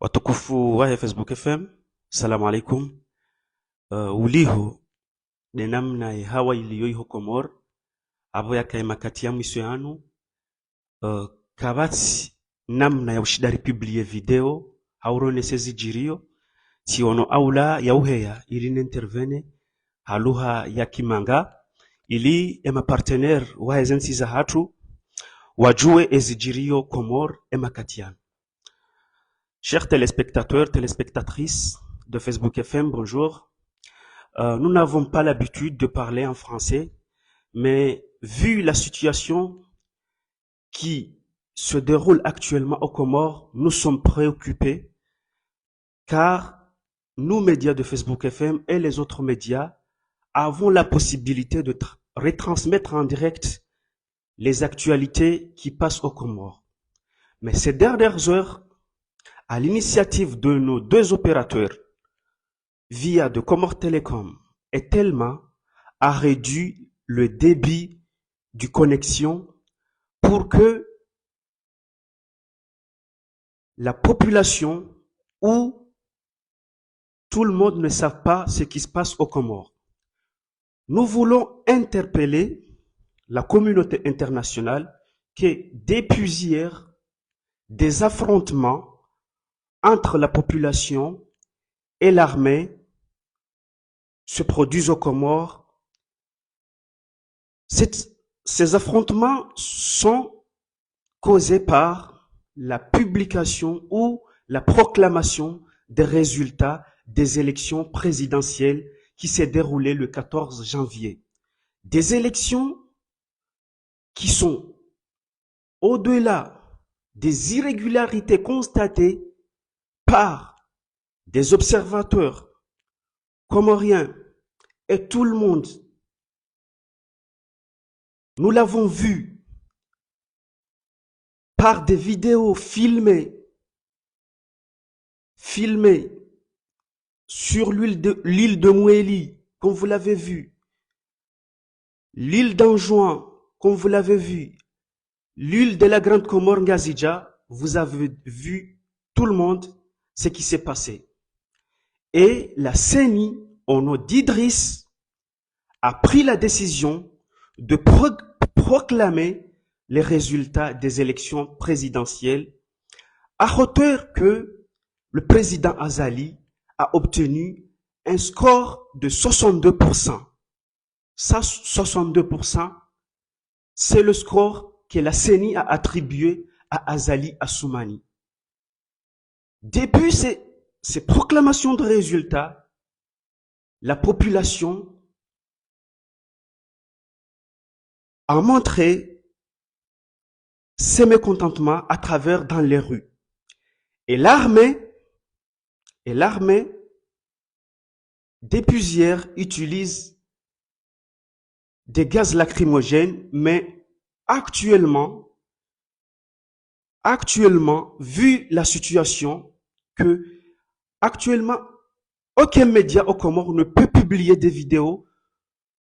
Watukufu wa Facebook FM, salamu alaikum. Uliho de namna ya hawa iliyo iho Komor abo yakaima kati ya mwiso yanu kabati namna ya ushidari publie video haurone sezi jirio tiono aula ya uheya ili n'intervene haluha ya kimanga ili ema partenaire wa ezensi za hatu wajue ezijirio Komor ema kati yanu. Chers téléspectateurs, téléspectatrices de Facebook FM, bonjour. Nous n'avons pas l'habitude de parler en français, mais vu la situation qui se déroule actuellement aux Comores, nous sommes préoccupés car nous, médias de Facebook FM et les autres médias, avons la possibilité de retransmettre en direct les actualités qui passent aux Comores. Mais ces dernières heures, à l'initiative de nos deux opérateurs, via de Comores Telecom et Telma, a réduit le débit du connexion pour que la population ou tout le monde ne sache pas ce qui se passe aux Comores. Nous voulons interpeller la communauté internationale que depuis hier, des affrontements entre la population et l'armée se produisent aux Comores. Ces affrontements sont causés par la publication ou la proclamation des résultats des élections présidentielles qui s'est déroulées le 14 janvier. Des élections qui sont au-delà des irrégularités constatées par des observateurs comoriens et tout le monde. Nous l'avons vu par des vidéos filmées sur l'île de Mouéli, comme vous l'avez vu, l'île d'Anjouan, comme vous l'avez vu, l'île de la Grande Comore Ngazidja, vous avez vu tout le monde ce qui s'est passé. Et la CENI, au nom d'Idriss, a pris la décision de proclamer les résultats des élections présidentielles à hauteur que le président Azali a obtenu un score de 62%. Ça, 62%, c'est le score que la CENI a attribué à Azali Assoumani. Depuis ces proclamations de résultats, la population a montré ses mécontentements à travers dans les rues. Et l'armée, depuis hier, utilise des gaz lacrymogènes, mais actuellement, vu la situation, actuellement, aucun média au Comores ne peut publier des vidéos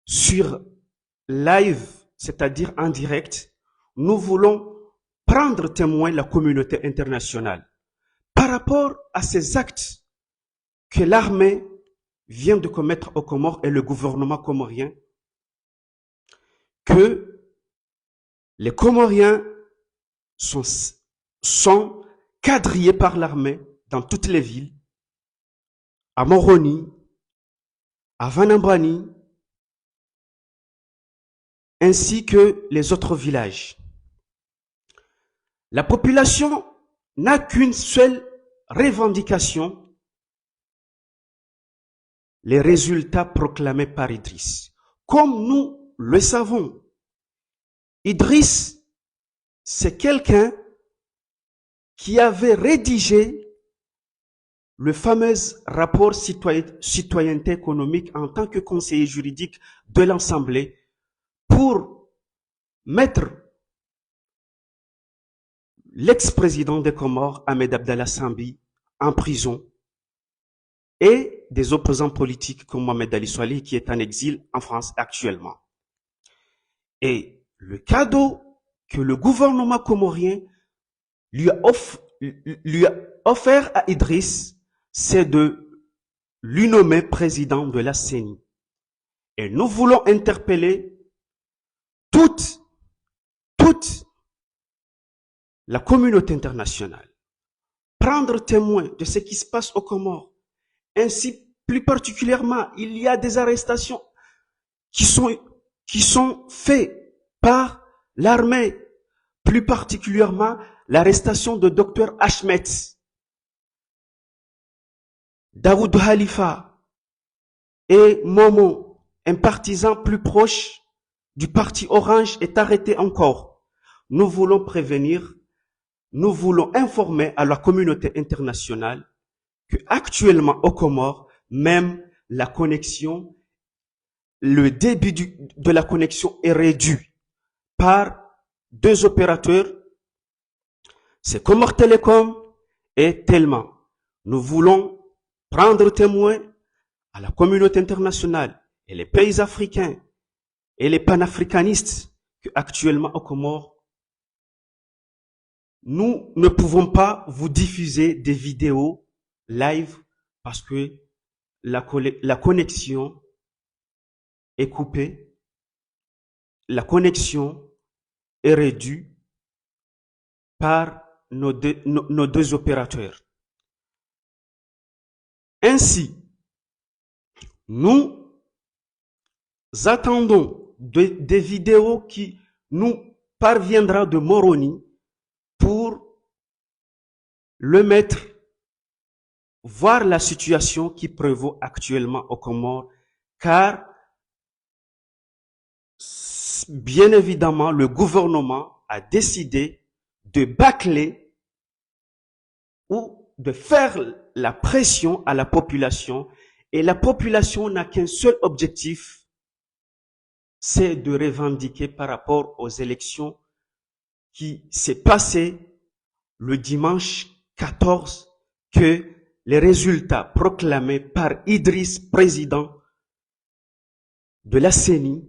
sur live, c'est-à-dire en direct. Nous voulons prendre témoin la communauté internationale par rapport à ces actes que l'armée vient de commettre aux Comores et le gouvernement comorien, que les Comoriens sont quadrillés par l'armée dans toutes les villes, à Moroni, à Vanambrani, ainsi que les autres villages. La population n'a qu'une seule revendication, les résultats proclamés par Idriss. Comme nous le savons, Idriss, c'est quelqu'un qui avait rédigé le fameux rapport citoyenneté économique en tant que conseiller juridique de l'Assemblée pour mettre l'ex-président des Comores, Ahmed Abdallah Sambi, en prison et des opposants politiques comme Mohamed Ali Swali qui est en exil en France actuellement. Et le cadeau que le gouvernement comorien lui lui a offert à Idriss, c'est de lui nommer président de la CENI. Et nous voulons interpeller toute la communauté internationale, prendre témoin de ce qui se passe aux Comores. Ainsi, plus particulièrement, il y a des arrestations qui sont faites par l'armée, plus particulièrement l'arrestation de Dr Ahmed. Daoud Khalifa et Momo, un partisan plus proche du parti Orange, est arrêté encore. Nous voulons prévenir, nous voulons informer à la communauté internationale que actuellement aux Comores, même la connexion, le débit de la connexion est réduit par deux opérateurs, c'est Comores Telecom et Telma. Nous voulons prendre témoin à la communauté internationale et les pays africains et les panafricanistes que actuellement aux Comores, nous ne pouvons pas vous diffuser des vidéos live parce que la connexion est coupée, la connexion est réduite par nos deux opérateurs. Ainsi, nous attendons des vidéos qui nous parviendra de Moroni pour le mettre, voir la situation qui prévaut actuellement aux Comores, car bien évidemment, le gouvernement a décidé de bâcler ou de faire la pression à la population, et la population n'a qu'un seul objectif, c'est de revendiquer par rapport aux élections qui s'est passé le dimanche 14 que les résultats proclamés par Idriss, président de la CENI,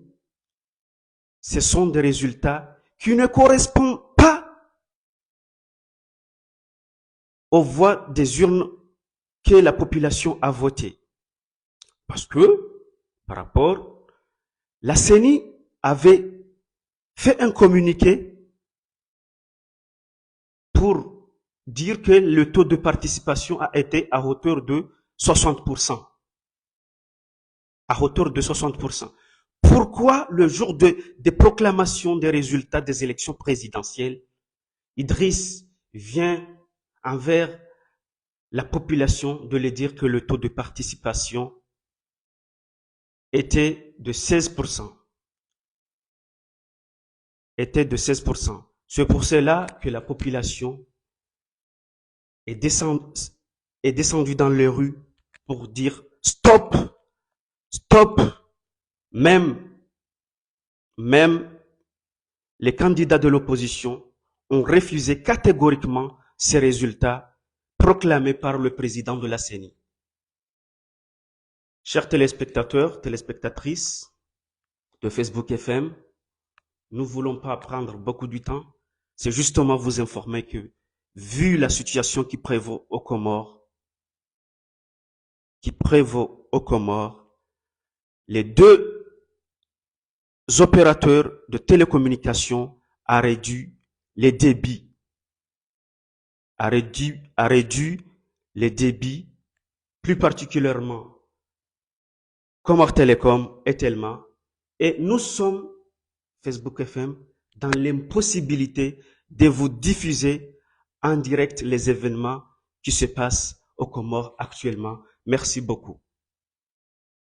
ce sont des résultats qui ne correspondent pas aux voix des urnes que la population a votées. Parce que, par rapport, la CENI avait fait un communiqué pour dire que le taux de participation a été à hauteur de 60%. À hauteur de 60%. Pourquoi le jour des proclamations des résultats des élections présidentielles, Idriss vient envers la population de lui dire que le taux de participation était de 16%. Était de 16%. C'est pour cela que la population est descendue dans les rues pour dire stop, stop. Même les candidats de l'opposition ont refusé catégoriquement ces résultats proclamés par le président de la CENI. Chers téléspectateurs, téléspectatrices de Facebook FM, nous ne voulons pas prendre beaucoup de temps. C'est justement vous informer que, vu la situation qui prévaut aux Comores, les deux opérateurs de télécommunications a réduit les débits, a réduit les débits, plus particulièrement Comores Telecom et Telma, et nous sommes, Facebook FM, dans l'impossibilité de vous diffuser en direct les événements qui se passent aux Comores actuellement. Merci beaucoup.